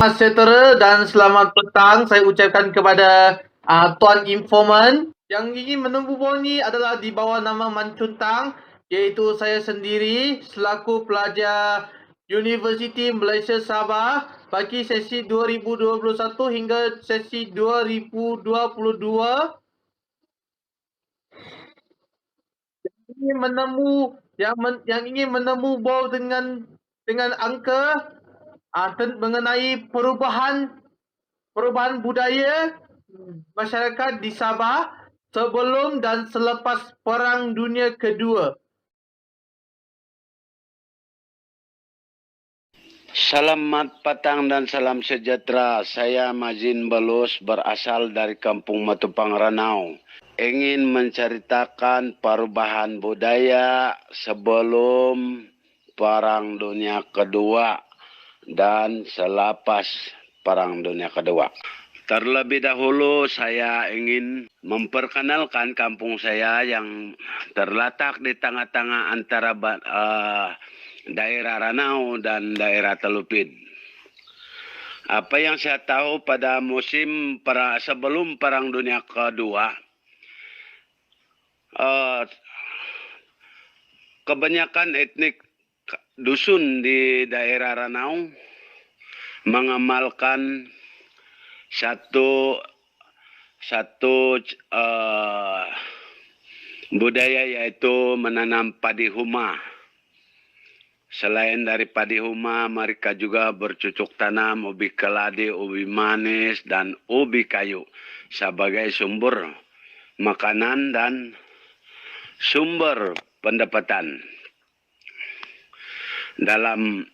Sejahtera dan selamat petang saya ucapkan kepada Tuan Informan. Yang ingin menunggu ni adalah di bawah nama Mancuntang, iaitu saya sendiri selaku pelajar Universiti Malaysia Sabah bagi sesi 2021 hingga sesi 2022. Yang ingin menemu bol dengan angka mengenai perubahan budaya masyarakat di Sabah sebelum dan selepas Perang Dunia Kedua. Selamat petang dan salam sejahtera. Saya Mazin Balos berasal dari Kampung Matupang Ranau. Ingin menceritakan perubahan budaya sebelum Perang Dunia Kedua dan selepas Perang Dunia Kedua. Terlebih dahulu saya ingin memperkenalkan kampung saya yang terletak di tengah-tengah antara daerah Ranau dan daerah Telupin. Apa yang saya tahu pada musim sebelum Perang Dunia Kedua, kebanyakan etnik dusun di daerah Ranau mengamalkan satu budaya, yaitu menanam padi huma. Selain dari padi huma, mereka juga bercocok tanam ubi keladi, ubi manis, dan ubi kayu sebagai sumber makanan dan sumber pendapatan dalam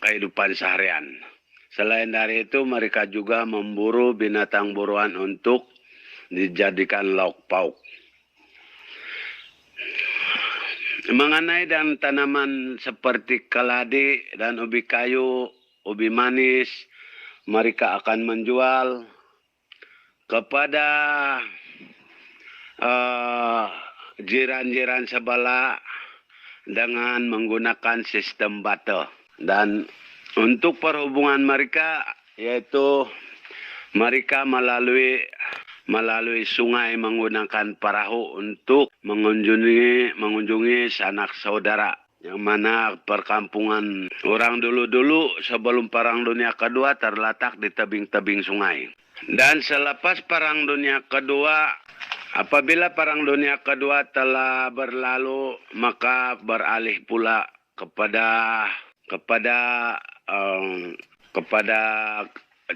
kehidupan seharian. Selain dari itu, mereka juga memburu binatang buruan untuk dijadikan lauk pauk. Mengenai dan tanaman seperti keladi dan ubi kayu, ubi manis, mereka akan menjual kepada jiran-jiran sebelah dengan menggunakan sistem barter. Dan untuk perhubungan mereka, yaitu mereka melalui sungai menggunakan perahu untuk mengunjungi sanak saudara, yang mana perkampungan orang dulu sebelum Perang Dunia Kedua terletak di tebing-tebing sungai. Dan selepas Perang Dunia Kedua, apabila Perang Dunia Kedua telah berlalu, maka beralih pula kepada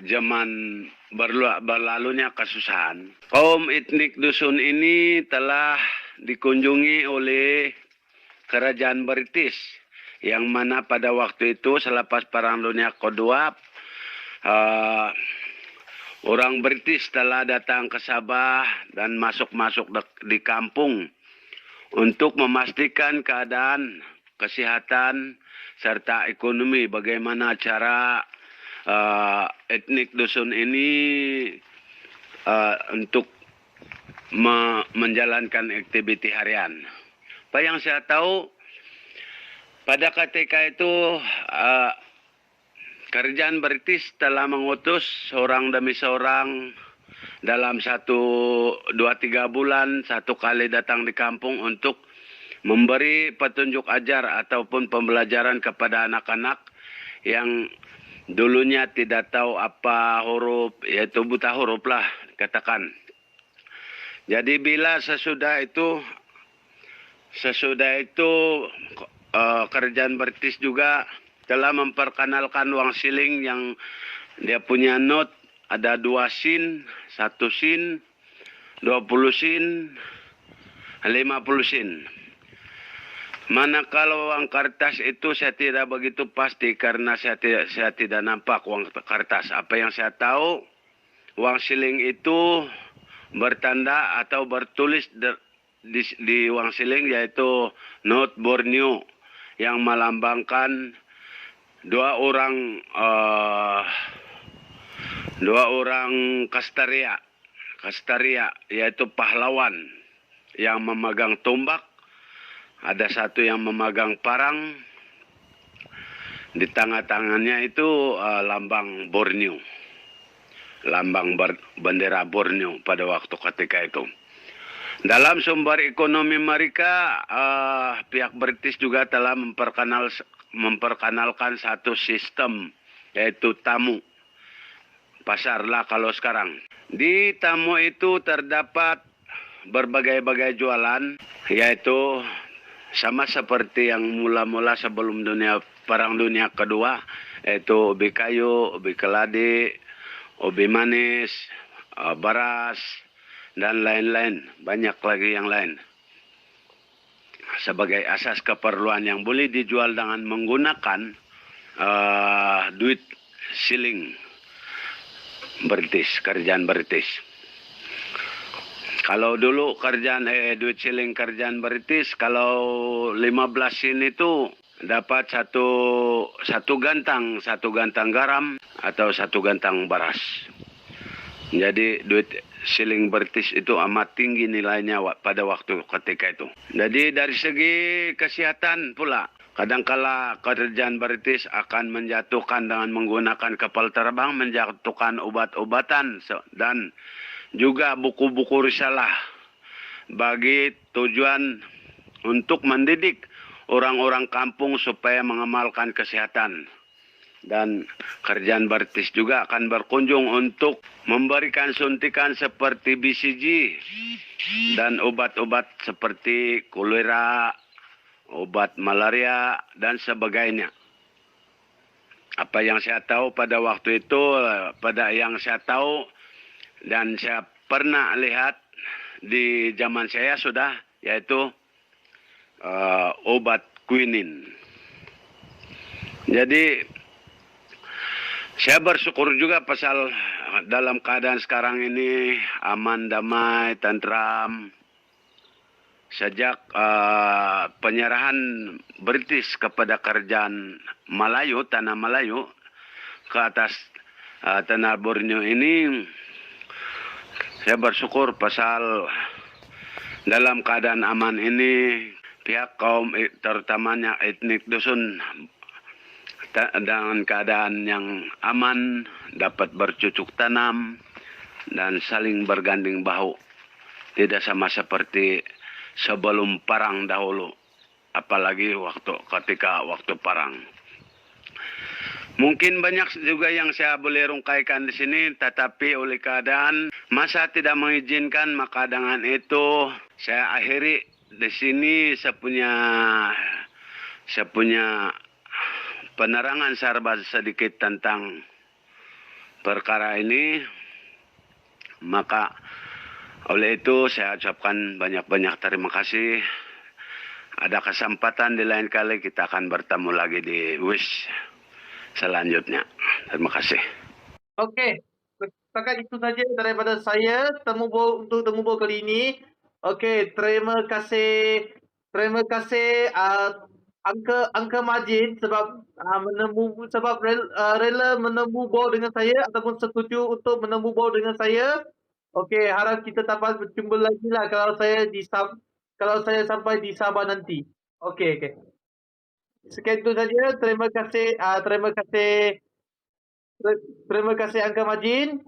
zaman berlalunya kesusahan. Kaum etnik dusun ini telah dikunjungi oleh kerajaan British, yang mana pada waktu itu selepas Perang Dunia Kedua, orang British telah datang ke Sabah dan masuk di kampung untuk memastikan keadaan kesehatan serta ekonomi, bagaimana cara etnik dusun ini untuk menjalankan aktiviti harian. Apa yang saya tahu, pada ketika itu kerajaan British telah mengutus seorang demi seorang dalam 1, 2, 3 bulan satu kali datang di kampung untuk memberi petunjuk ajar ataupun pembelajaran kepada anak-anak yang dulunya tidak tahu apa huruf, yaitu buta huruf lah katakan. Jadi bila sesudah itu kerajaan British juga telah memperkenalkan wang siling yang dia punya note ada 2 sen, 1 sen, 20 sen, 50 sen. Manakala uang kertas itu saya tidak begitu pasti karena saya tidak nampak uang kertas. Apa yang saya tahu, uang siling itu bertanda atau bertulis di uang siling, yaitu Note Borneo, yang melambangkan dua orang kastaria, yaitu pahlawan yang memegang tombak. Ada satu yang memegang parang Di tengah-tengahnya itu lambang Borneo. Lambang bendera Borneo pada waktu ketika itu. Dalam sumber ekonomi mereka, pihak British juga telah memperkenalkan satu sistem, yaitu tamu. Pasar lah kalau sekarang. Di tamu itu terdapat berbagai-bagai jualan, yaitu sama seperti yang mula-mula sebelum Perang Dunia Kedua, yaitu ubi kayu, ubi keladi, ubi manis, beras, dan lain-lain. Banyak lagi yang lain. Sebagai asas keperluan yang boleh dijual dengan menggunakan duit siling British, kerjaan British. Kalau dulu kerjaan duit siling kerjaan British, kalau 15 sen itu dapat satu gantang garam atau satu gantang beras. Jadi duit siling British itu amat tinggi nilainya pada waktu ketika itu. Jadi dari segi kesehatan pula, kadangkala kerajaan British akan menjatuhkan dengan menggunakan kapal terbang, menjatuhkan obat-obatan dan juga buku-buku risalah bagi tujuan untuk mendidik orang-orang kampung supaya mengamalkan kesehatan. Dan kerajaan British juga akan berkunjung untuk memberikan suntikan seperti BCG dan obat-obat seperti kolera, obat malaria, dan sebagainya. Apa yang saya tahu pada waktu itu, dan saya pernah lihat di zaman saya sudah, yaitu obat quinine. Jadi saya bersyukur juga pasal dalam keadaan sekarang ini aman, damai, tentram. Sejak penyerahan British kepada kerajaan Melayu, tanah Melayu, ke atas tanah Borneo ini, saya bersyukur pasal dalam keadaan aman ini, pihak kaum terutamanya etnik dusun dengan keadaan yang aman, dapat bercocok tanam dan saling bergandeng bahu. Tidak sama seperti sebelum perang dahulu, apalagi ketika waktu perang. Mungkin banyak juga yang saya boleh rungkaikan di sini, tetapi oleh keadaan masa tidak mengizinkan, maka dengan itu saya akhiri di sini. Saya punya penerangan serba sedikit tentang perkara ini. Maka oleh itu saya ucapkan banyak-banyak terima kasih. Ada kesempatan di lain kali kita akan bertemu lagi di WIS selanjutnya. Terima kasih. Okey, setakat itu saja daripada saya untuk temu bual kali ini. Okey, terima kasih Angka Majid sebab rela menemu bual dengan saya ataupun setuju untuk menemu bual dengan saya. Okey, harap kita dapat berjumpa lagi lah kalau saya sampai di Sabah nanti. Okey. Sekian itu saja. Terima kasih Angka Majid.